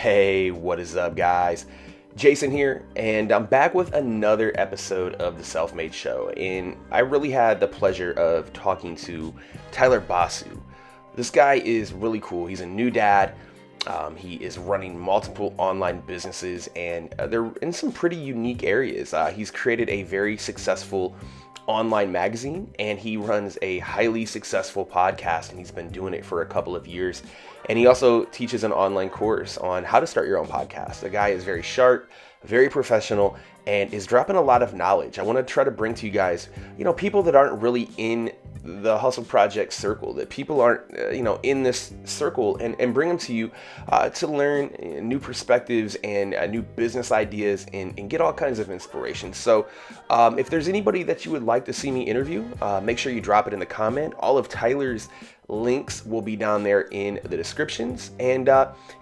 Hey, what is up, guys? Jason here, and I'm back with another episode of The Self-Made Show. And I really had the pleasure of talking to Tyler Basu. This guy is really cool. He's a new dad. He is running multiple online businesses, and they're in some pretty unique areas. He's created a very successful online magazine, and he runs a highly successful podcast, and he's been doing it for a couple of years. And he also teaches an online course on how to start your own podcast. The guy is very sharp, very professional, and is dropping a lot of knowledge. I want to try to bring to you guys, people that aren't really in the Hustle Project circle, that people aren't, in this circle, and bring them to you to learn new perspectives and new business ideas and get all kinds of inspiration. So if there's anybody that you would like to see me interview, make sure you drop it in the comment. All of Tyler's links will be down there in the descriptions. And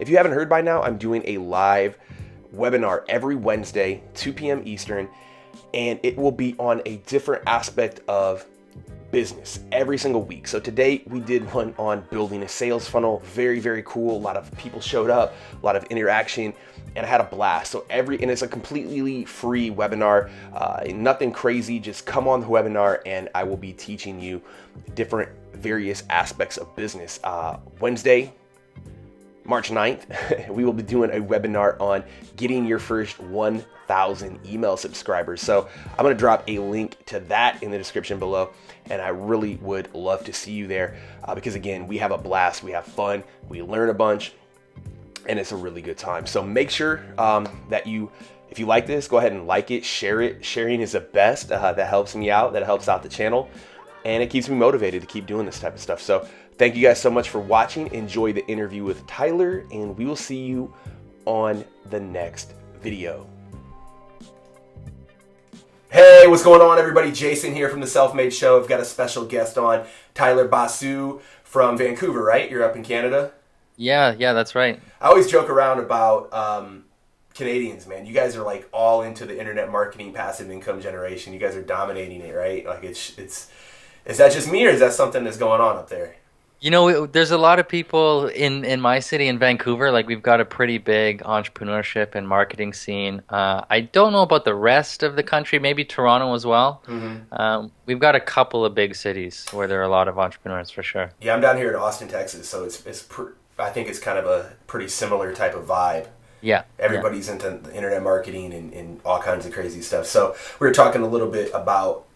if you haven't heard by now, I'm doing a live webinar every Wednesday, 2 p.m. Eastern, and it will be on a different aspect of business every single week. So today we did one on building a sales funnel. Very, very cool. A lot of people showed up, a lot of interaction, and I had a blast. And it's a completely free webinar, nothing crazy. Just come on the webinar and I will be teaching you different various aspects of business. Wednesday, March 9th, we will be doing a webinar on getting your first 1,000 email subscribers. So I'm going to drop a link to that in the description below. And I really would love to see you there because, again, we have a blast. We have fun. We learn a bunch. And it's a really good time. So make sure that if you like this, go ahead and like it, share it. Sharing is the best. That helps me out. That helps out the channel. And it keeps me motivated to keep doing this type of stuff. So thank you guys so much for watching. Enjoy the interview with Tyler, and we will see you on the next video. Hey, what's going on, everybody? Jason here from The Self-Made Show. I've got a special guest on, Tyler Basu from Vancouver, right? You're up in Canada? Yeah, that's right. I always joke around about Canadians, man. You guys are like all into the internet marketing, passive income generation. You guys are dominating it, right? Like is that just me, or is that something that's going on up there? There's a lot of people in my city, in Vancouver. Like, we've got a pretty big entrepreneurship and marketing scene. I don't know about the rest of the country, maybe Toronto as well. Mm-hmm. We've got a couple of big cities where there are a lot of entrepreneurs, for sure. Yeah, I'm down here in Austin, Texas, so I think it's kind of a pretty similar type of vibe. Yeah. Everybody's into the internet marketing and all kinds of crazy stuff. So we were talking a little bit about,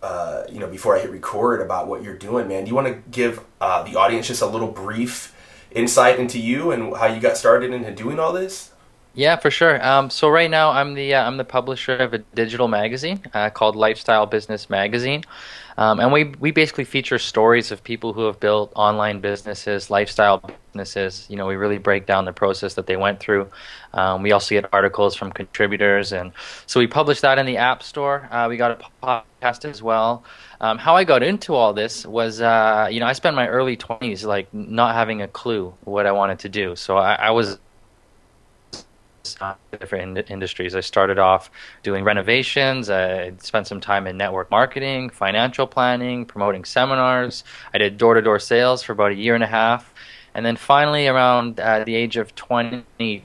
before I hit record, about what you're doing, man. Do you want to give the audience just a little brief insight into you and how you got started into doing all this? Yeah, for sure. So right now I'm the publisher of a digital magazine called Lifestyle Business Magazine. And we basically feature stories of people who have built online businesses, lifestyle businesses. We really break down the process that they went through. We also get articles from contributors, and so we publish that in the App Store. We got a podcast as well. How I got into all this was, I spent my early 20s like not having a clue what I wanted to do. So I was different industries. I started off doing renovations. I spent some time in network marketing, financial planning, promoting seminars. I did door-to-door sales for about a year and a half. And then finally, around the age of 22,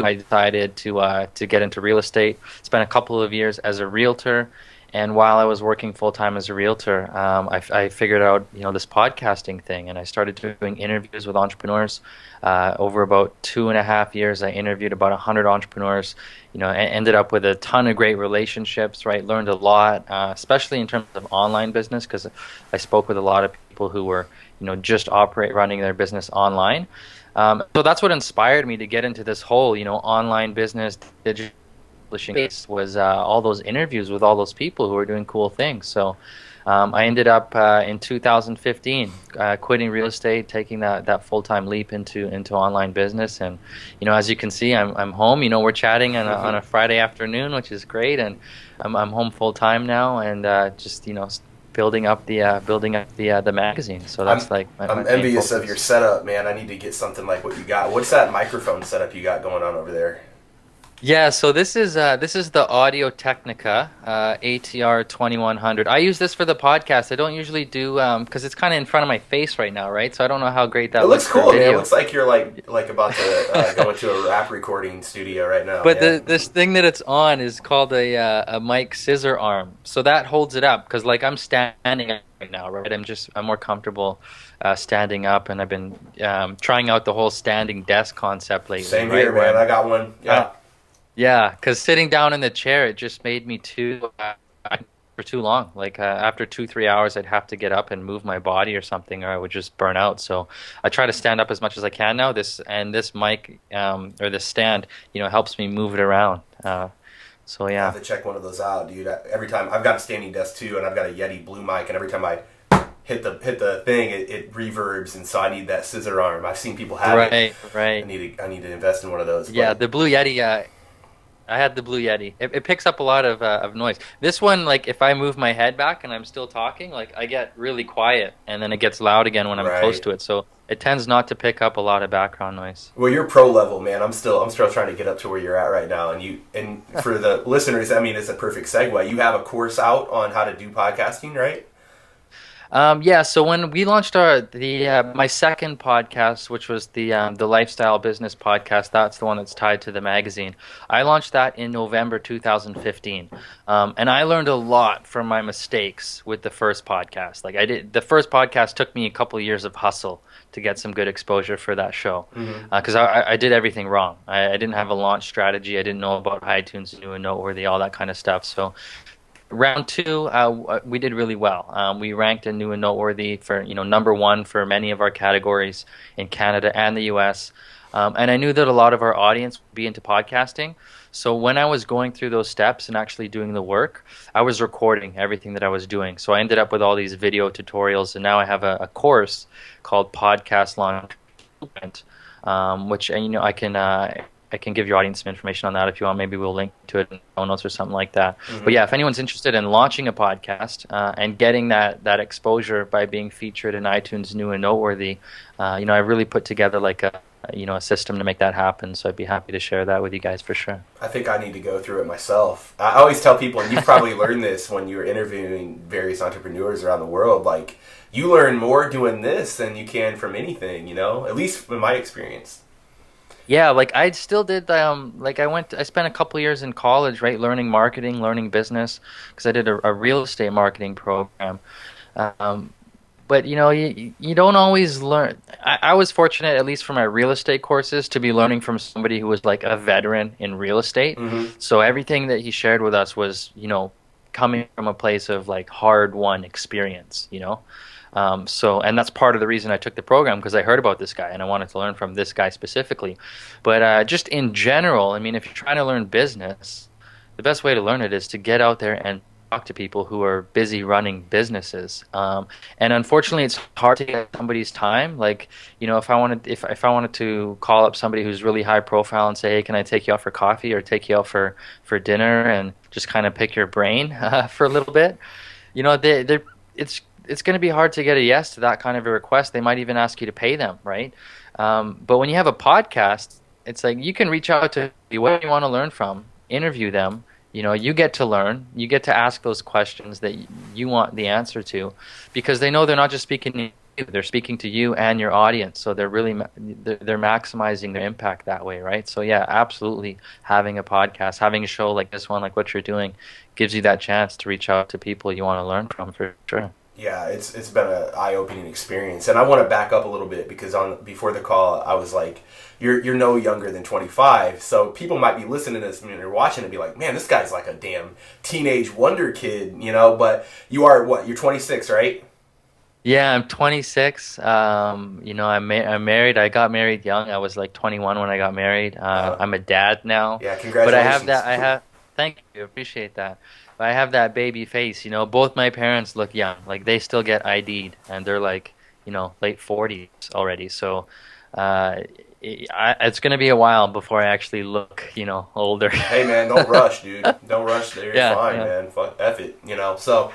I decided to get into real estate. Spent a couple of years as a realtor. And while I was working full-time as a realtor, I figured out, this podcasting thing, and I started doing interviews with entrepreneurs. Over about 2.5 years, I interviewed about 100 entrepreneurs, and ended up with a ton of great relationships, right? Learned a lot, especially in terms of online business, because I spoke with a lot of people who were, just running their business online. So that's what inspired me to get into this whole, online business, digital space, was all those interviews with all those people who were doing cool things. So I ended up in 2015 quitting real estate, taking that full-time leap into online business. And as you can see, I'm home. We're chatting on a Friday afternoon, which is great. And I'm home full-time now, and just building up the magazine. So that's I'm envious of your setup, man. I need to get something like what you got. What's that microphone setup you got going on over there? Yeah, so this is the Audio Technica ATR 2100. I use this for the podcast. I don't usually do because it's kind of in front of my face right now, right? So I don't know how great It that looks looks for cool, man. It video. looks like you're like about to go into a rap recording studio right now. But Yeah. this thing that it's on is called a mic scissor arm. So that holds it up because like I'm standing up right now, right? I'm more comfortable standing up, and I've been trying out the whole standing desk concept lately, Same here, right? Where man. I'm I got one. uh, Yeah. yeah, because sitting down in the chair, it just made me for too long. Like after 2, 3 hours, I'd have to get up and move my body or something, or I would just burn out. So I try to stand up as much as I can now. This mic or this stand, helps me move it around. So I have yeah, to check one of those out, dude. Every time I've got a standing desk too, and I've got a Yeti Blue mic, and every time I hit the thing, it reverbs, and so I need that scissor arm. I've seen people have it. right, right. I need to invest in one of those. Yeah, But the Blue Yeti. I had the Blue Yeti. It picks up a lot of noise. This one, like if I move my head back and I'm still talking, like I get really quiet, and then it gets loud again when I'm close right. to it. So it tends not to pick up a lot of background noise. Well, you're pro level, man. I'm still trying to get up to where you're at right now. And for the listeners, I mean, it's a perfect segue. You have a course out on how to do podcasting, right? Yeah, so when we launched my second podcast, which was the lifestyle business podcast, that's the one that's tied to the magazine. I launched that in November 2015, and I learned a lot from my mistakes with the first podcast. Like the first podcast took me a couple of years of hustle to get some good exposure for that show, Mm-hmm. because I did everything wrong. I didn't have a launch strategy. I didn't know about iTunes New and Noteworthy, all that kind of stuff. So round two, we did really well. We ranked in New and Noteworthy for number one for many of our categories in Canada and the U.S. And I knew that a lot of our audience would be into podcasting. So when I was going through those steps and actually doing the work, I was recording everything that I was doing. So I ended up with all these video tutorials, and now I have a course called Podcast Launch Blueprint, which I can give your audience some information on that if you want. Maybe we'll link to it in the notes or something like that. But Mm-hmm. yeah, if anyone's interested in launching a podcast and getting that exposure by being featured in iTunes New and Noteworthy, I really put together like a system to make that happen. So I'd be happy to share that with you guys for sure. I think I need to go through it myself. I always tell people, and you've probably learned this when you're interviewing various entrepreneurs around the world, like you learn more doing this than you can from anything, at least in my experience. Yeah, like I still did. Like I spent a couple years in college, right, learning marketing, learning business, because I did a real estate marketing program. Um, but you don't always learn. I was fortunate, at least for my real estate courses, to be learning from somebody who was like a veteran in real estate. Mm-hmm. So everything that he shared with us was, coming from a place of like hard-won experience. And that's part of the reason I took the program because I heard about this guy and I wanted to learn from this guy specifically. But just in general, I mean, if you're trying to learn business, the best way to learn it is to get out there and talk to people who are busy running businesses. And unfortunately, it's hard to get somebody's time. Like, if I wanted to call up somebody who's really high profile and say, hey, can I take you out for coffee or take you out for dinner and just kind of pick your brain for a little bit, it's going to be hard to get a yes to that kind of a request. They might even ask you to pay them, right? But when you have a podcast, it's like you can reach out to whoever you want to learn from, interview them. You get to learn, you get to ask those questions that you want the answer to, because they know they're not just speaking to you, they're speaking to you and your audience. So they're maximizing their impact that way, right? So yeah, absolutely, having a podcast, having a show like this one, like what you're doing, gives you that chance to reach out to people you want to learn from for sure. Yeah, it's been an eye-opening experience, and I want to back up a little bit because before the call, I was like, "You're no younger than 25," so people might be listening to this and they're watching and be like, "Man, this guy's like a damn teenage wonder kid," But you are what? You're 26, right? Yeah, I'm 26. I'm married. I got married young. I was like 21 when I got married. Uh, I'm a dad now, yeah, but I have congratulations. that. I have. Thank you. Appreciate that. But I have that baby face. Both my parents look young. Like they still get ID'd, and they're like, late 40s already. So, uh, it's gonna be a while before I actually look, older. Hey man, don't rush, dude. Don't rush. There, you're Yeah, fine, yeah. man. Fuck, F it. So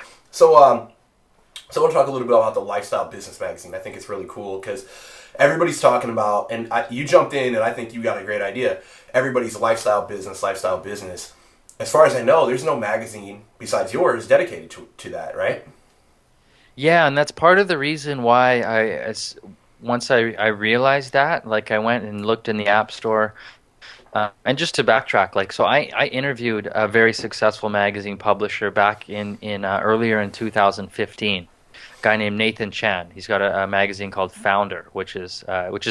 I want to talk a little bit about the Lifestyle Business Magazine. I think it's really cool because everybody's talking about, and you jumped in, and I think you got a great idea. everybody's lifestyle business. As far as I know, there's no magazine besides yours dedicated to that, right? Yeah, and that's part of the reason why once I realized that, like I went and looked in the App Store. And just to backtrack, like, so I interviewed a very successful magazine publisher back in earlier in 2015, a guy named Nathan Chan. He's got a magazine called Founder, which is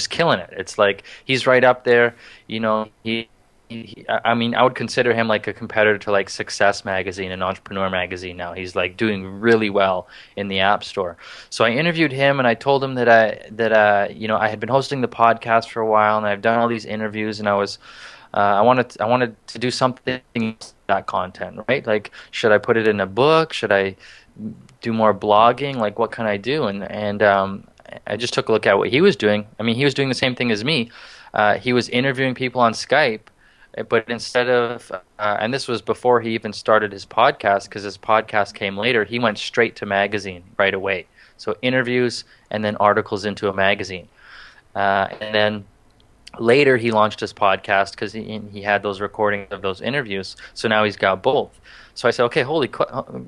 killing it. It's like he's right up there. You know, I mean, I would consider him like a competitor to like Success Magazine and Entrepreneur Magazine now. He's like doing really well in the App Store. So I interviewed him and I told him you know, I had been hosting the podcast for a while and I've done all these interviews and I wanted to do something with that content, right? Like, should I put it in a book? Should I do more blogging? Like, what can I do? And I just took a look at what he was doing. I mean, he was doing the same thing as me. He was interviewing people on Skype, but instead of and this was before he even started his podcast, because his podcast came later. He went straight to magazine right away. So interviews and then articles into a magazine, and then later he launched his podcast because he had those recordings of those interviews. So now he's got both. So I said, okay,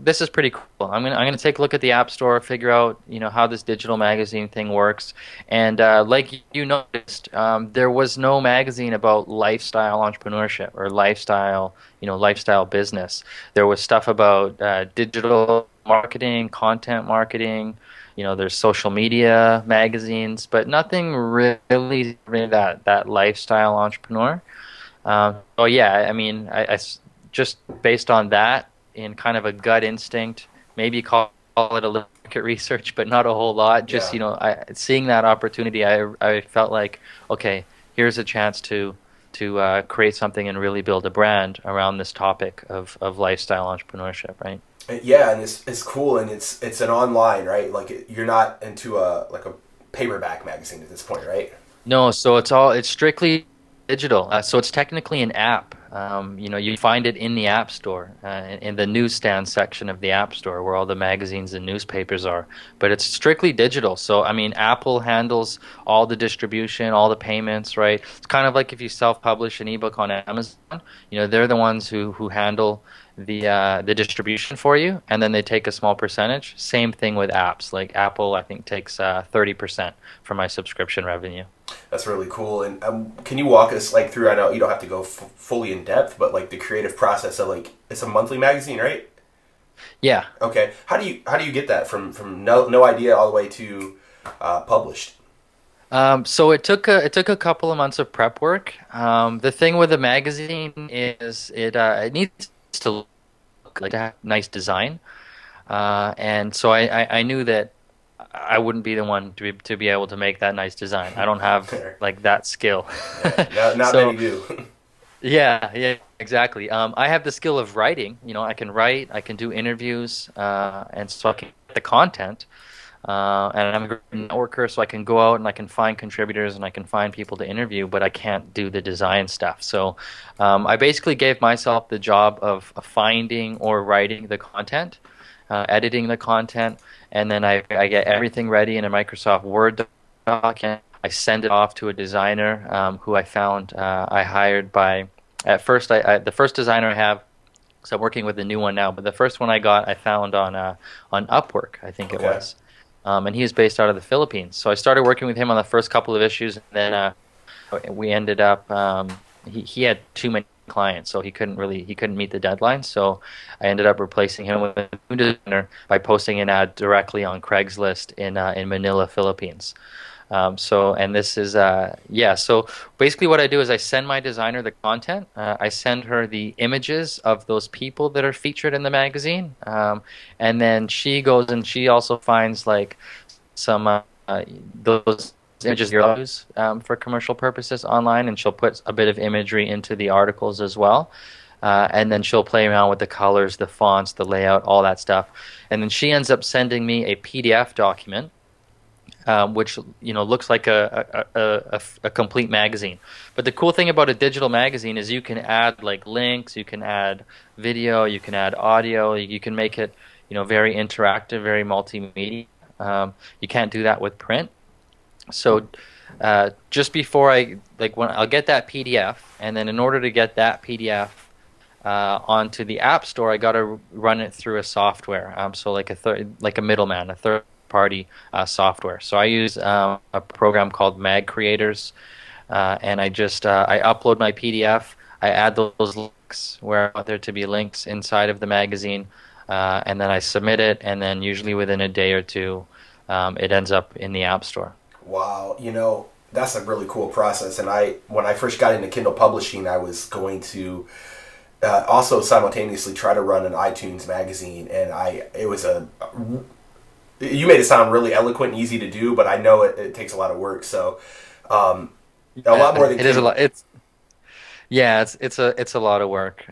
this is pretty cool. I'm gonna take a look at the App Store, figure out, you know, how this digital magazine thing works. And like you noticed, there was no magazine about lifestyle entrepreneurship or lifestyle business. There was stuff about digital marketing, content marketing. You know, there's social media magazines, but nothing really that lifestyle entrepreneur. Oh yeah, I mean, just based on that, in kind of a gut instinct, maybe call it a little market research, but not a whole lot. Just, Yeah. you know, seeing that opportunity, I felt like, okay, here's a chance to create something and really build a brand around this topic of lifestyle entrepreneurship, right? Yeah, and it's cool, and it's an online, right? Like you're not into a paperback magazine at this point, right? No, so it's strictly digital. So it's technically an app. You know, you find it in the App Store, in the newsstand section of the App Store, where all the magazines and newspapers are. But it's strictly digital. So I mean, Apple handles all the distribution, all the payments, right? It's kind of like if you self-publish an ebook on Amazon. You know, they're the ones who handle the distribution for you, and then they take a small percentage. Same thing with apps. Like Apple, I think takes 30% from my subscription revenue. That's really cool. And can you walk us like through? I know you don't have to go fully in depth, but like the creative process of like it's a monthly magazine, right? Yeah. Okay. How do you get that from no idea all the way to published? So it took a couple of months of prep work. The thing with a magazine is it needs to look like to have nice design, and so I knew that I wouldn't be the one to be able to make that nice design. I don't have Fair. like that skill. Yeah, not So many do. yeah, exactly. I have the skill of writing. You know, I can write, I can do interviews, and so I can get the content. And I'm a great networker, so I can go out and I can find contributors and I can find people to interview, but I can't do the design stuff. So I basically gave myself the job of finding or writing the content, editing the content, and then I get everything ready in a Microsoft Word document. I send it off to a designer who I found I hired by. At first, the first designer I have. So I'm working with a new one now, but the first one I got I found on Upwork, I think it Okay. was. And he is based out of the Philippines. So I started working with him on the first couple of issues, and then we ended up. He had too many clients, so he couldn't meet the deadline. So I ended up replacing him with a new designer by posting an ad directly on Craigslist in Manila, Philippines. And this is yeah. So basically, what I do is I send my designer the content. I send her the images of those people that are featured in the magazine, and then she goes and she also finds like some those images you'll use for commercial purposes online, and she'll put a bit of imagery into the articles as well. And then she'll play around with the colors, the fonts, the layout, all that stuff. And then she ends up sending me a PDF document which looks like a complete magazine. But the cool thing about a digital magazine is you can add like links, you can add video, you can add audio, you can make it very interactive, very multimedia. You can't do that with print. So just before I like when I'll get that PDF, and then in order to get that PDF onto the App Store, I got to run it through a software. So like a middleman, a third party software. So I use a program called Mag Creators, and I upload my PDF. I add those links where I want there to be links inside of the magazine, and then I submit it, and then usually within a day or two, it ends up in the App Store. Wow, that's a really cool process. And when I first got into Kindle publishing, I was going to also simultaneously try to run an iTunes magazine, and you made it sound really eloquent and easy to do, but I know it takes a lot of work. So, a lot more than It is a lot. It's a lot of work.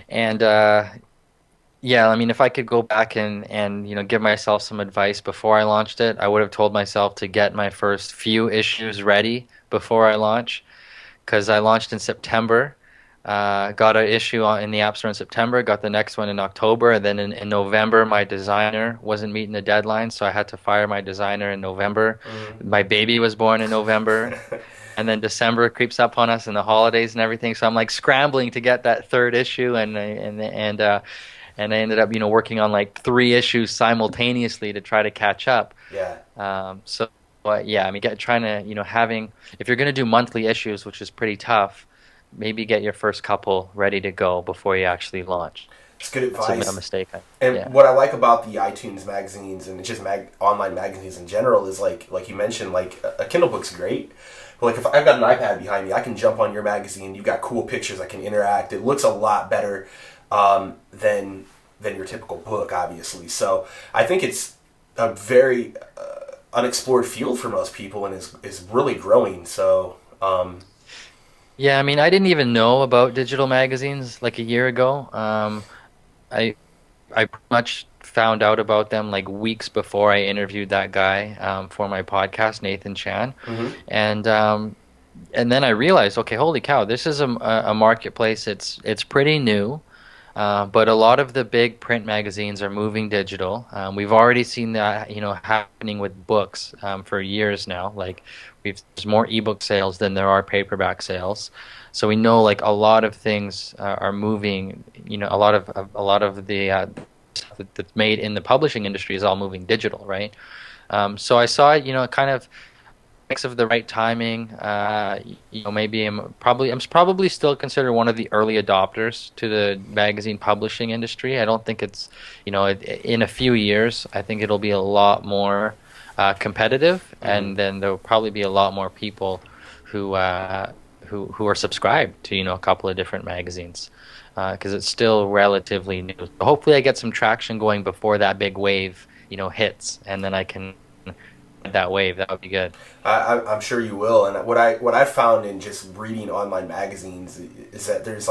And Yeah, I mean, if I could go back and give myself some advice before I launched it, I would have told myself to get my first few issues ready before I launch, because I launched in September. Got an issue in the App Store in September, got the next one in October, and then in November, my designer wasn't meeting the deadline, so I had to fire my designer in November. My baby was born in November, and then December creeps up on us and the holidays and everything. So I'm like scrambling to get that third issue, and I ended up working on like three issues simultaneously to try to catch up. Yeah. Yeah, I mean, trying to having if you're going to do monthly issues, which is pretty tough, maybe get your first couple ready to go before you actually launch. It's good That's advice. a mistake. And Yeah. what I like about the iTunes magazines and just online magazines in general is like you mentioned, like a Kindle book's great. But like if I've got an iPad behind me, I can jump on your magazine. You've got cool pictures. I can interact. It looks a lot better than your typical book, obviously. So I think it's a very unexplored field for most people, and is really growing. So Yeah, I mean, I didn't even know about digital magazines like a year ago. I I pretty much found out about them like weeks before I interviewed that guy for my podcast, Nathan Chan, mhm. and um, and then I realized, okay, holy cow, this is a marketplace. It's pretty new. But a lot of the big print magazines are moving digital. We've already seen that, happening with books for years now. Like there's more ebook sales than there are paperback sales. So we know like a lot of things are moving. A lot of the stuff that's made in the publishing industry is all moving digital, right? So I saw it, kind of mix of the right timing. Maybe I'm probably still considered one of the early adopters to the magazine publishing industry. I don't think it's, in a few years, I think it'll be a lot more competitive, and then there'll probably be a lot more people who are subscribed to a couple of different magazines. Because it's still relatively new. So hopefully, I get some traction going before that big wave, hits, and then I can that wave. That would be good. I'm sure you will. And what I found in just reading online magazines is that there's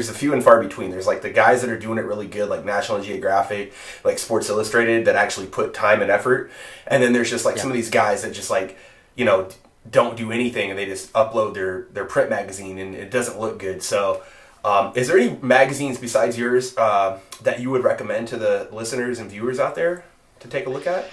a few and far between. There's like the guys that are doing it really good, like National Geographic, like Sports Illustrated, that actually put time and effort. And then there's just like some of these guys that just like don't do anything, and they just upload their print magazine, and it doesn't look good. So. Is there any magazines besides yours that you would recommend to the listeners and viewers out there to take a look at?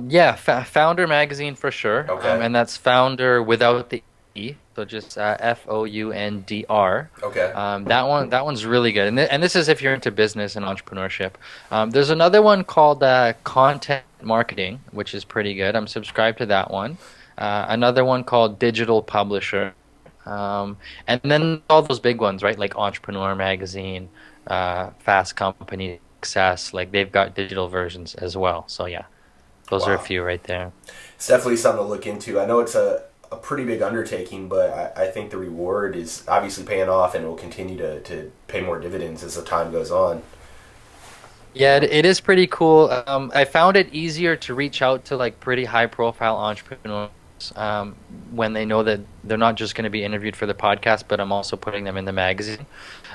Yeah, Founder magazine for sure. Okay. And that's Founder without the E, so just FOUNDR. Okay. That one's really good. And this is if you're into business and entrepreneurship. There's another one called Content Marketing, which is pretty good. I'm subscribed to that one. Another one called Digital Publisher. And then all those big ones, right? Like Entrepreneur Magazine, Fast Company, Success. Like they've got digital versions as well. So yeah, those are a few right there. It's definitely something to look into. I know it's a pretty big undertaking, but I think the reward is obviously paying off, and it will continue to pay more dividends as the time goes on. Yeah, it is pretty cool. I found it easier to reach out to like pretty high profile entrepreneurs when they know that they're not just going to be interviewed for the podcast, but I'm also putting them in the magazine.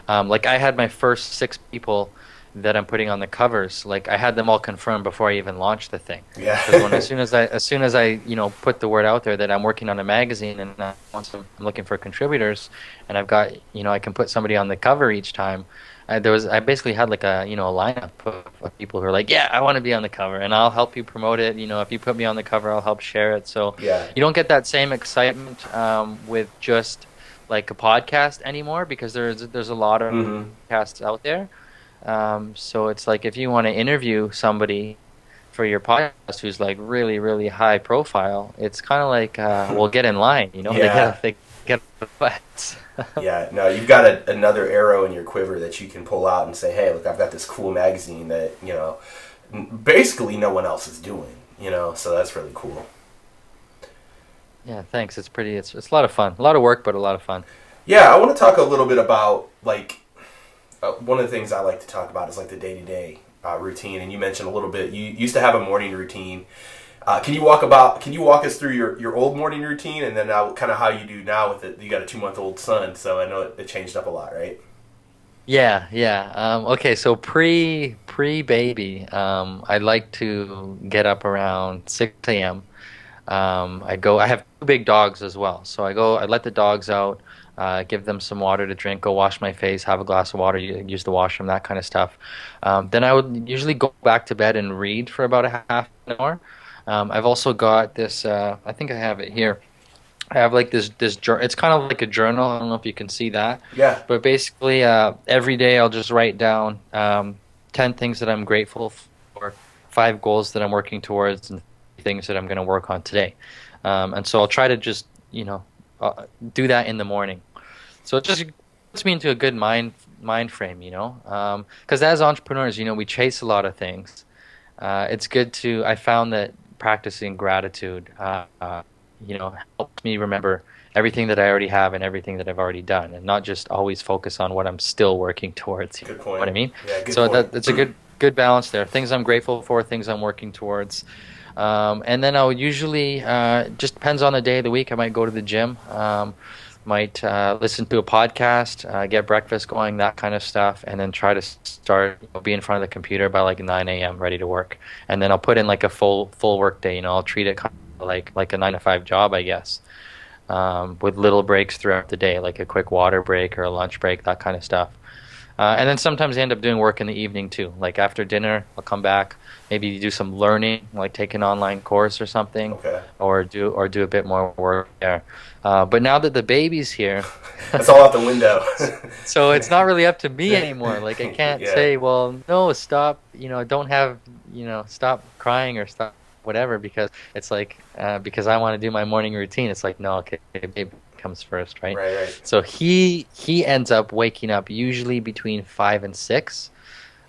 Like I had my first 6 people that I'm putting on the covers, like I had them all confirmed before I even launched the thing. Because when Yeah. as soon as I put the word out there that I'm working on a magazine and once I'm looking for contributors, and I've got I can put somebody on the cover each time. I basically had like a a lineup of people who are like, yeah, I want to be on the cover, and I'll help you promote it. If you put me on the cover, I'll help share it. So Yeah. you don't get that same excitement with just like a podcast anymore because there's a lot of Hmm. podcasts out there. So it's like if you want to interview somebody for your podcast who's like really, really high profile, it's kind of like, well, get in line, Yeah. they get but Yeah. No, you've got another arrow in your quiver that you can pull out and say, hey, look, I've got this cool magazine that, basically no one else is doing, so that's really cool. yeah, thanks. It's a lot of fun, a lot of work, but a lot of fun. Yeah, I want to talk a little bit about, like, one of the things I like to talk about is like the day to day routine. And you mentioned a little bit. You used to have a morning routine. Can you walk us through your old morning routine and then now kind of how you do now with it? You got a 2-month-old son, so I know it changed up a lot, right? Yeah, yeah. Okay, so pre baby, I like to get up around 6 a.m. I have two big dogs as well. So I let the dogs out, give them some water to drink, go wash my face, have a glass of water, use the washroom, that kind of stuff. Then I would usually go back to bed and read for about a half an hour. I've also got this, I think I have it here. I have like it's kind of like a journal. I don't know if you can see that, Yeah. but basically, every day I'll just write down 10 things that I'm grateful for, 5 goals that I'm working towards, and things that I'm going to work on today. And so I'll try to just, do that in the morning. So it just puts me into a good mind frame, because as entrepreneurs, we chase a lot of things. It's good to. I found that practicing gratitude, helps me remember everything that I already have and everything that I've already done, and not just always focus on what I'm still working towards. You Good know what point. I mean? Yeah, good So point. that's a good balance there. Things I'm grateful for, things I'm working towards. And then I'll usually just depends on the day of the week. I might go to the gym, might listen to a podcast, get breakfast going, that kind of stuff, and then try to start be in front of the computer by like 9 a.m. ready to work. And then I'll put in like a full work day. I'll treat it kind of like a 9 to 5 job, I guess, with little breaks throughout the day, like a quick water break or a lunch break, that kind of stuff. And then sometimes I end up doing work in the evening too. Like after dinner, I'll come back, maybe do some learning, like take an online course or something, Okay. or do a bit more work there. But now that the baby's here, That's all out the window. so it's not really up to me anymore. Like I can't Yeah. say, well, no, stop, don't have, stop crying or stop whatever because it's like because I want to do my morning routine. It's like, no, okay, baby comes first, right? Right, right. So he ends up waking up usually between 5 and 6.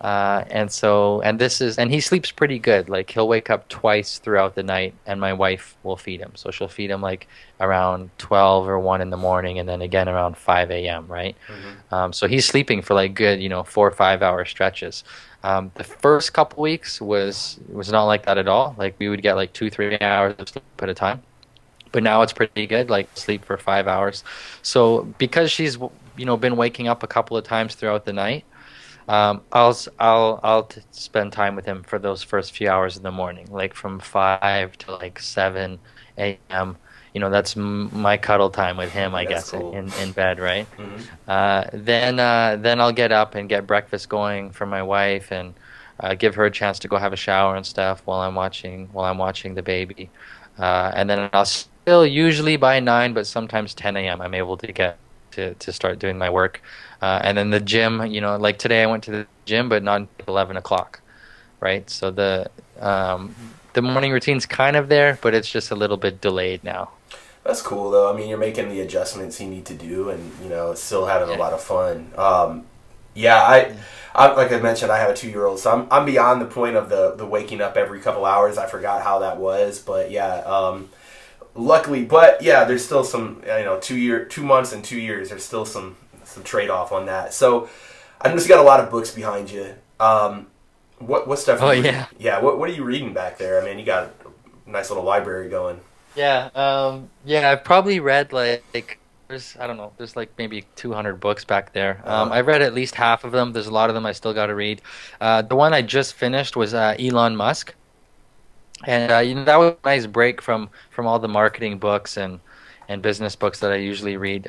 And he sleeps pretty good. Like he'll wake up twice throughout the night, and my wife will feed him. So she'll feed him like around 12 or 1 in the morning, and then again around 5 a.m. Right? Hmm. So he's sleeping for like good, 4 or 5 hour stretches. The first couple weeks was not like that at all. Like we would get like 2-3 hours of sleep at a time, but now it's pretty good. Like sleep for 5 hours. So because she's been waking up a couple of times throughout the night. I'll spend time with him for those first few hours in the morning, like from 5 to like 7 a.m. That's my cuddle time with him, I That's guess, cool. in bed, right? Hmm. Then I'll get up and get breakfast going for my wife and give her a chance to go have a shower and stuff while I'm watching the baby. And then I'll still usually by 9, but sometimes 10 a.m. I'm able to get to start doing my work. And then the gym, like today I went to the gym, but not until 11 o'clock, right? So the morning routine's kind of there, but it's just a little bit delayed now. That's cool though. I mean, you're making the adjustments you need to do, and still having a Yeah. lot of fun. Yeah, Yeah. I like I mentioned, I have a 2-year-old, so I'm beyond the point of the waking up every couple hours. I forgot how that was, but yeah, luckily, but yeah, there's still some 2 months and 2 years. There's still some trade off on that. So I noticed you got a lot of books behind you. What stuff are Oh you reading? yeah. Yeah, what are you reading back there? I mean, you got a nice little library going. Yeah. Yeah, I've probably read like I don't know, there's like maybe 200 books back there. Uh-huh. I've read at least half of them. There's a lot of them I still got to read. The one I just finished was Elon Musk, and that was a nice break from all the marketing books and business books that I usually read.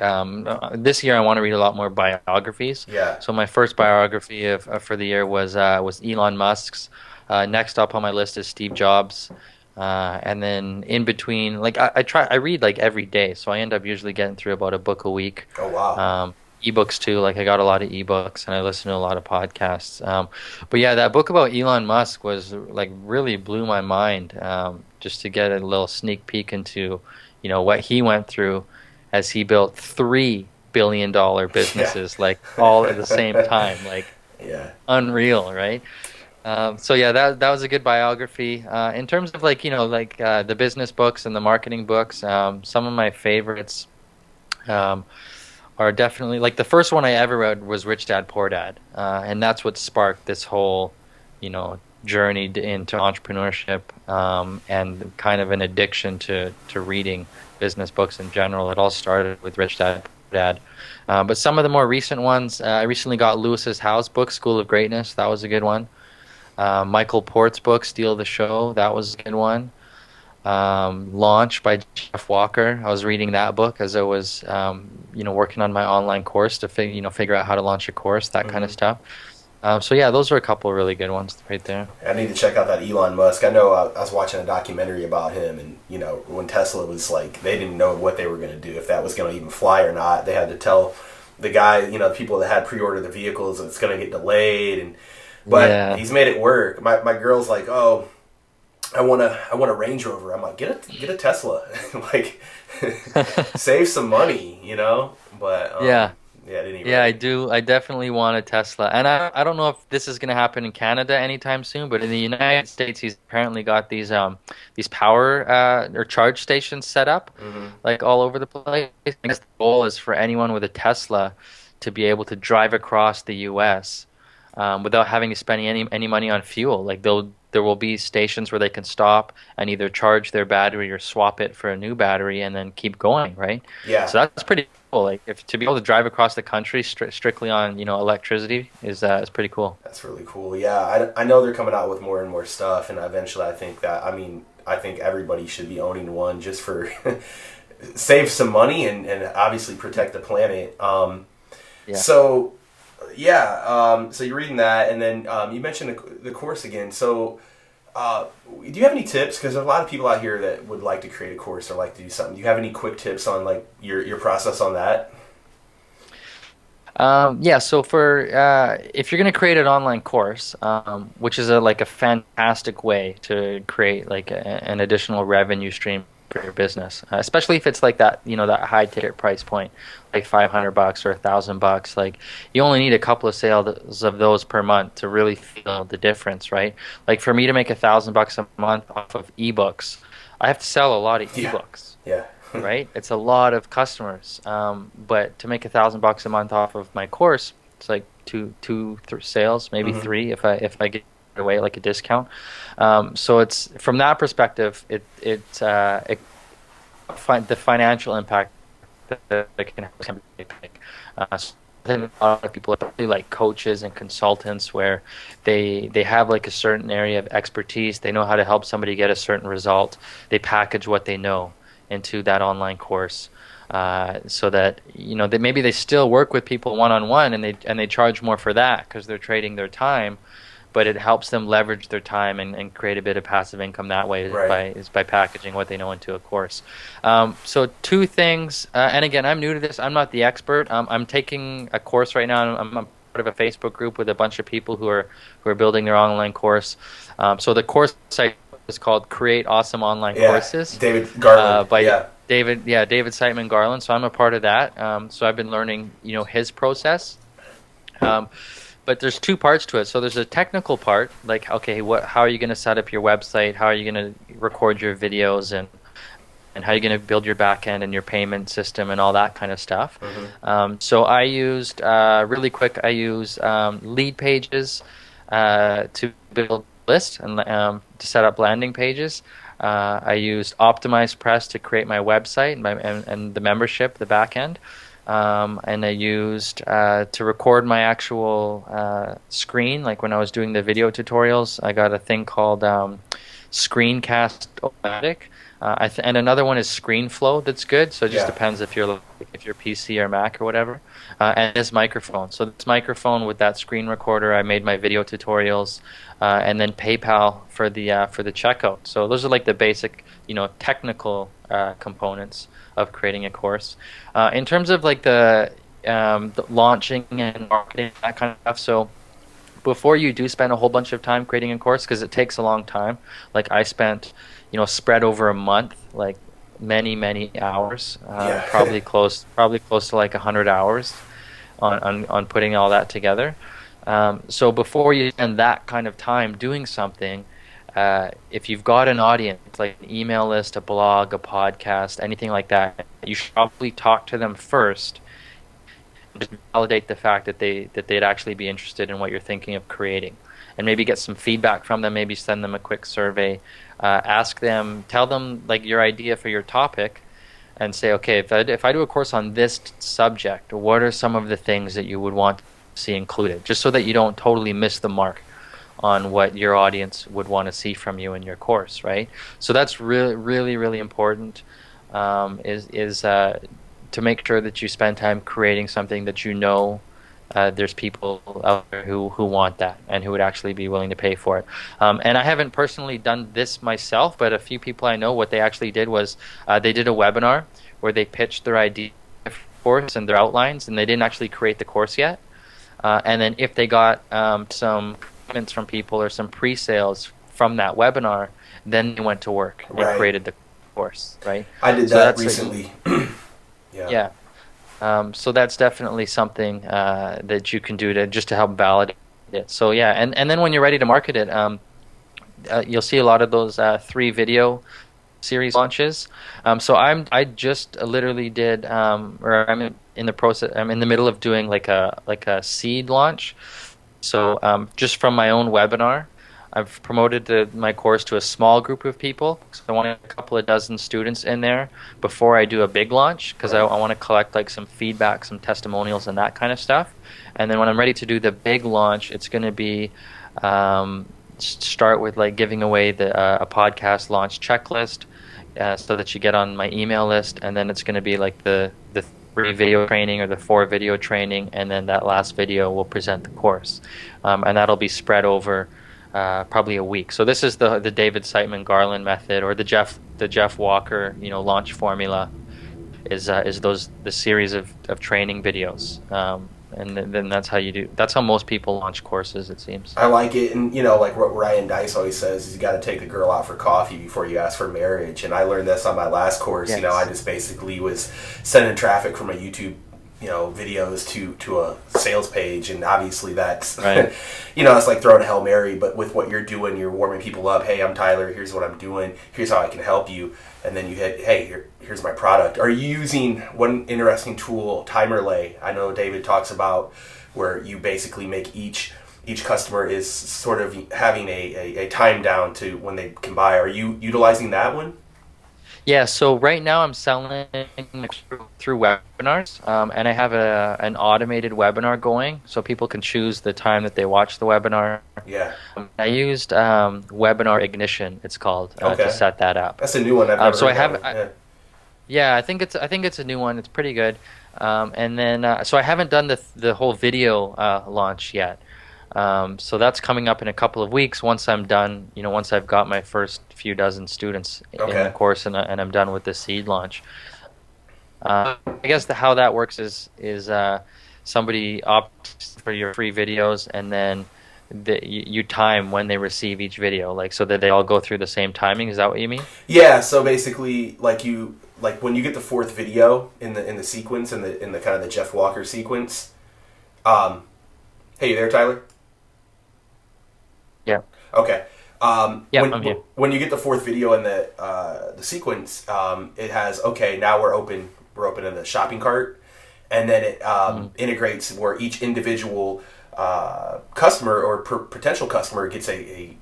This year I want to read a lot more biographies. Yeah. So my first biography for the year was Elon Musk's. Next up on my list is Steve Jobs. And then in between, like I read like every day, so I end up usually getting through about a book a week. Oh, wow. Ebooks too, like I got a lot of ebooks and I listen to a lot of podcasts. But yeah, that book about Elon Musk was like really blew my mind. Just to get a little sneak peek into, what he went through as he built $3 billion Yeah. businesses, like all at the same time, like Yeah. unreal, right? So yeah, that was a good biography. In terms of like the business books and the marketing books, some of my favorites um, are definitely like the first one I ever read was Rich Dad Poor Dad, and that's what sparked this whole journey into entrepreneurship and kind of an addiction to reading business books in general. It all started with Rich Dad Poor Dad. But some of the more recent ones, I recently got Lewis's House book, School of Greatness. That was a good one. Michael Port's book, Steal the Show, that was a good one. Launch by Jeff Walker. I was reading that book as I was, working on my online course to figure out how to launch a course, that kind of Hmm. stuff. So yeah, those are a couple of really good ones right there. I need to check out that Elon Musk. I know I was watching a documentary about him, and when Tesla was like, they didn't know what they were going to do, if that was going to even fly or not. They had to tell the guy, the people that had pre-ordered the vehicles, that it's going to get delayed, but Yeah. he's made it work. My girl's like, oh, I want a Range Rover. I'm like, get a Tesla, like save some money. But Yeah. yeah, it didn't even Yeah, I really. do. I definitely want a Tesla. And I don't know if this is going to happen in Canada anytime soon, but in the United States, he's apparently got these power or charge stations set up Hmm. like all over the place. I guess the goal is for anyone with a Tesla to be able to drive across the US without having to spend any money on fuel. Like there will be stations where they can stop and either charge their battery or swap it for a new battery and then keep going, right? Yeah. So that's pretty cool. Like if to be able to drive across the country strictly on, electricity is pretty cool. That's really cool. Yeah, I know they're coming out with more and more stuff, and eventually I think that, I think everybody should be owning one just for save some money and obviously protect the planet. Yeah. So, yeah, so you're reading that, and then you mentioned the course again. So, do you have any tips? Because there's a lot of people out here that would like to create a course or like to do something. Do you have any quick tips on like your process on that? Yeah, so for if you're going to create an online course, which is like a fantastic way to create like an additional revenue stream for your business, especially if it's like that, that high ticket price point, like $500 or $1,000. Like you only need a couple of sales of those per month to really feel the difference, right? Like for me to make $1,000 a month off of ebooks, I have to sell a lot of Yeah, ebooks, yeah. right? It's a lot of customers. But to make $1,000 a month off of my course, it's like two sales, maybe Hmm. three if I get it away like a discount. So it's from that perspective, the financial impact that it can have can be big. So I think a lot of people, especially like coaches and consultants, where they have like a certain area of expertise, they know how to help somebody get a certain result. They package what they know into that online course, so that maybe they still work with people one on one, and they charge more for that because they're trading their time, but it helps them leverage their time and create a bit of passive income that way Right. by packaging what they know into a course. So two things, and again, I'm new to this. I'm not the expert. I'm taking a course right now. I'm part of a Facebook group with a bunch of people who are building their online course. So the course site is called Create Awesome Online Yeah, Courses David Garland. by Yeah. David Siteman Garland. So I'm a part of that. So I've been learning, his process. Um, but there's two parts to it. So there's a technical part, like okay, how are you going to set up your website? How are you going to record your videos and how are you going to build your backend and your payment system and all that kind of stuff. Hmm. So I used really quick. I use lead pages to build a list and to set up landing pages. I used Optimize Press to create my website and the membership, the backend. And I used to record my actual screen, like when I was doing the video tutorials, I got a thing called Screencast-O-Matic. And another one is ScreenFlow that's good. So it just Yeah. depends if you're PC or Mac or whatever. And this microphone. So this microphone with that screen recorder, I made my video tutorials, and then PayPal for the checkout. So those are like the basic, technical components of creating a course. In terms of like the launching and marketing, that kind of stuff. So before you do spend a whole bunch of time creating a course, because it takes a long time. Like I spent, spread over a month, like many hours, Yeah. probably close to like 100 hours on putting all that together. So before you spend that kind of time doing something, if you've got an audience, like an email list, a blog, a podcast, anything like that, you should probably talk to them first, just validate the fact that they'd actually be interested in what you're thinking of creating, and maybe get some feedback from them. Maybe send them a quick survey, ask them, tell them like your idea for your topic, and say, okay, if I do a course on this subject, what are some of the things that you would want to see included, just so that you don't totally miss the mark on what your audience would want to see from you in your course, right? So that's really important. Is to make sure that you spend time creating something that there's people out there who want that and who would actually be willing to pay for it. And I haven't personally done this myself, but a few people I know, what they actually did was they did a webinar where they pitched their idea for the course and their outlines, and they didn't actually create the course yet. And then if they got some comments from people or some pre-sales from that webinar, then they went to work and Right. created the course, right? I did So that that's recently. Yeah. yeah. So that's definitely something that you can do to help validate it. So yeah, and then when you're ready to market it, you'll see a lot of those 3 video series launches. So I just literally did, or in the process. I'm in the middle of doing like a seed launch. So just from my own webinar, I've promoted my course to a small group of people. So I want a couple of dozen students in there before I do a big launch, because I want to collect like some feedback, some testimonials, and that kind of stuff. And then when I'm ready to do the big launch, it's going to be start with like giving away a podcast launch checklist, so that you get on my email list, and then it's going to be like the 3 video training or the 4 video training, and then that last video will present the course, and that'll be spread over probably a week. So this is the David Siteman Garland method, or the Jeff Walker launch formula, is the series of training videos, and then that's how most people launch courses, it seems. I like it, and like what Ryan Dice always says is you got to take the girl out for coffee before you ask for marriage. And I learned this on my last course. Yes. I just basically was sending traffic from my YouTube, videos to a sales page, and obviously that's Right. it's like throwing a Hail Mary. But with what you're doing, you're warming people up. Hey, I'm Tyler. Here's what I'm doing. Here's how I can help you. And then you hit, hey, here's my product. Are you using one interesting tool, Timerlay? I know David talks about where you basically make each customer is sort of having a time down to when they can buy. Are you utilizing that one? Yeah, so right now I'm selling through webinars, and I have an automated webinar going, so people can choose the time that they watch the webinar. Yeah. I used Webinar Ignition, it's called, Okay. to set that up. That's a new one. I've never So I heard have, that one. Yeah. yeah, I think it's a new one. It's pretty good. And then so I haven't done the whole video launch yet. So that's coming up in a couple of weeks. Once I'm done, once I've got my first few dozen students in Okay. the course, and I'm done with the seed launch. I guess how that works is somebody opts for your free videos, and then you time when they receive each video, like so that they all go through the same timing. Is that what you mean? Yeah. So basically, like when you get the 4th video in the sequence, in the kind of the Jeff Walker sequence. Hey, you there, Tyler? Yeah. Okay. Yeah, I'm here. When you get the 4th video in the sequence, it has, okay, now we're open in the shopping cart, and then it integrates where each individual customer or potential customer gets a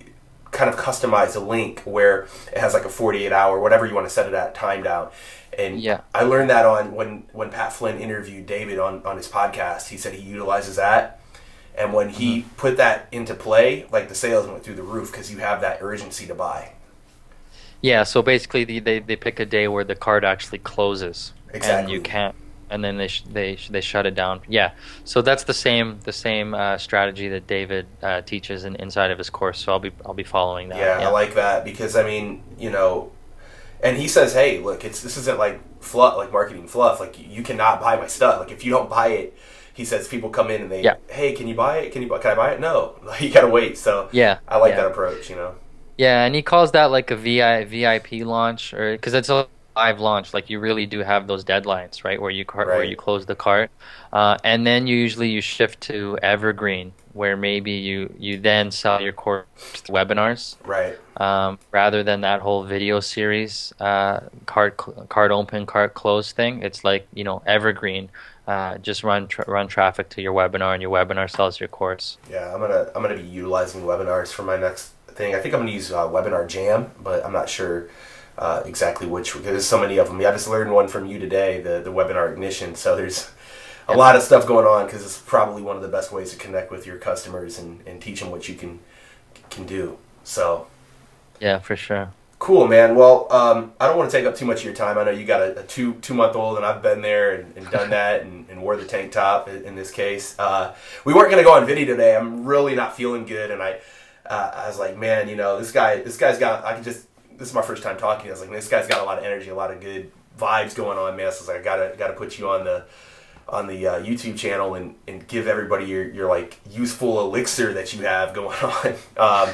kind of customize a link where it has like a 48 hour, whatever you want to set it at, time down. And Yeah. I learned that on when Pat Flynn interviewed David on his podcast. He said he utilizes that. And when he put that into play, like the sales went through the roof because you have that urgency to buy. Yeah, so basically they pick a day where the cart actually closes, Exactly. and you can't, and then they shut it down. Yeah, so that's the same strategy that David teaches inside of his course. So I'll be following that. Yeah, I like that because I mean, and he says, hey, look, this isn't like fluff, like marketing fluff. Like you cannot buy my stuff. Like if you don't buy it, he says people come in and they, hey, can you buy it? Can I buy it? No, you gotta wait. So yeah, I like that approach. Yeah, and he calls that like a VIP launch, or because it's a live launch. Like you really do have those deadlines, right? Where you close the cart, and then you shift to evergreen, where maybe you then sell your course through webinars, right? Rather than that whole video series, cart open, cart close thing. It's like evergreen. Just run traffic to your webinar, and your webinar sells your course. Yeah, I'm gonna be utilizing webinars for my next thing. I think I'm gonna use Webinar Jam, but I'm not sure exactly which, because there's so many of them. Yeah, I just learned one from you today, the Webinar Ignition. So there's a lot of stuff going on because it's probably one of the best ways to connect with your customers and teach them what you can do. So yeah, for sure. Cool, man. Well, I don't want to take up too much of your time. I know you got a 2-month-old, and I've been there and done that and wore the tank top in this case. We weren't going to go on video today. I'm really not feeling good, and I was like, man, this guy's got, this is my first time talking. I was like, man, this guy's got a lot of energy, a lot of good vibes going on, man. So I was like, I gotta put you on the YouTube channel and give everybody your like useful elixir that you have going on.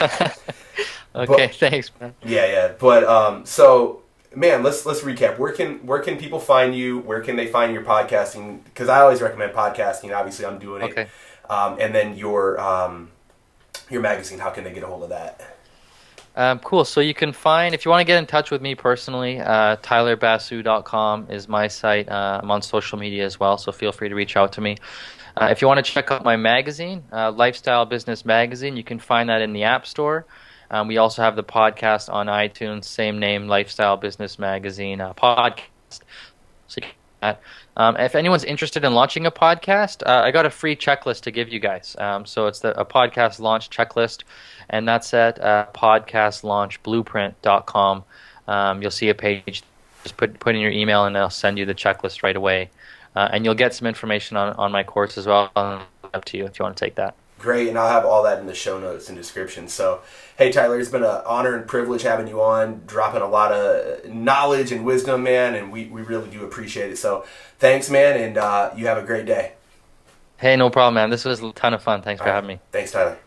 Okay, thanks, man. Yeah. But so, man, let's recap. Where can people find you? Where can they find your podcasting? Because I always recommend podcasting. Obviously, I'm doing it. Okay. And then your magazine. How can they get a hold of that? Cool. So you can find, if you want to get in touch with me personally, tylerbasu.com is my site. I'm on social media as well, so feel free to reach out to me. If you want to check out my magazine, Lifestyle Business Magazine, you can find that in the App Store. We also have the podcast on iTunes, same name, Lifestyle Business Magazine podcast. So you can that. If anyone's interested in launching a podcast, I got a free checklist to give you guys. So it's a podcast launch checklist, and that's at podcastlaunchblueprint.com. You'll see a page. Just put in your email, and they'll send you the checklist right away. And you'll get some information on my course as well. Up to you if you want to take that. Great, and I'll have all that in the show notes and description. So, hey, Tyler, it's been an honor and privilege having you on, dropping a lot of knowledge and wisdom, man, and we really do appreciate it. So, thanks, man, and you have a great day. Hey, no problem, man. This was a ton of fun. Thanks for having me. Thanks, Tyler.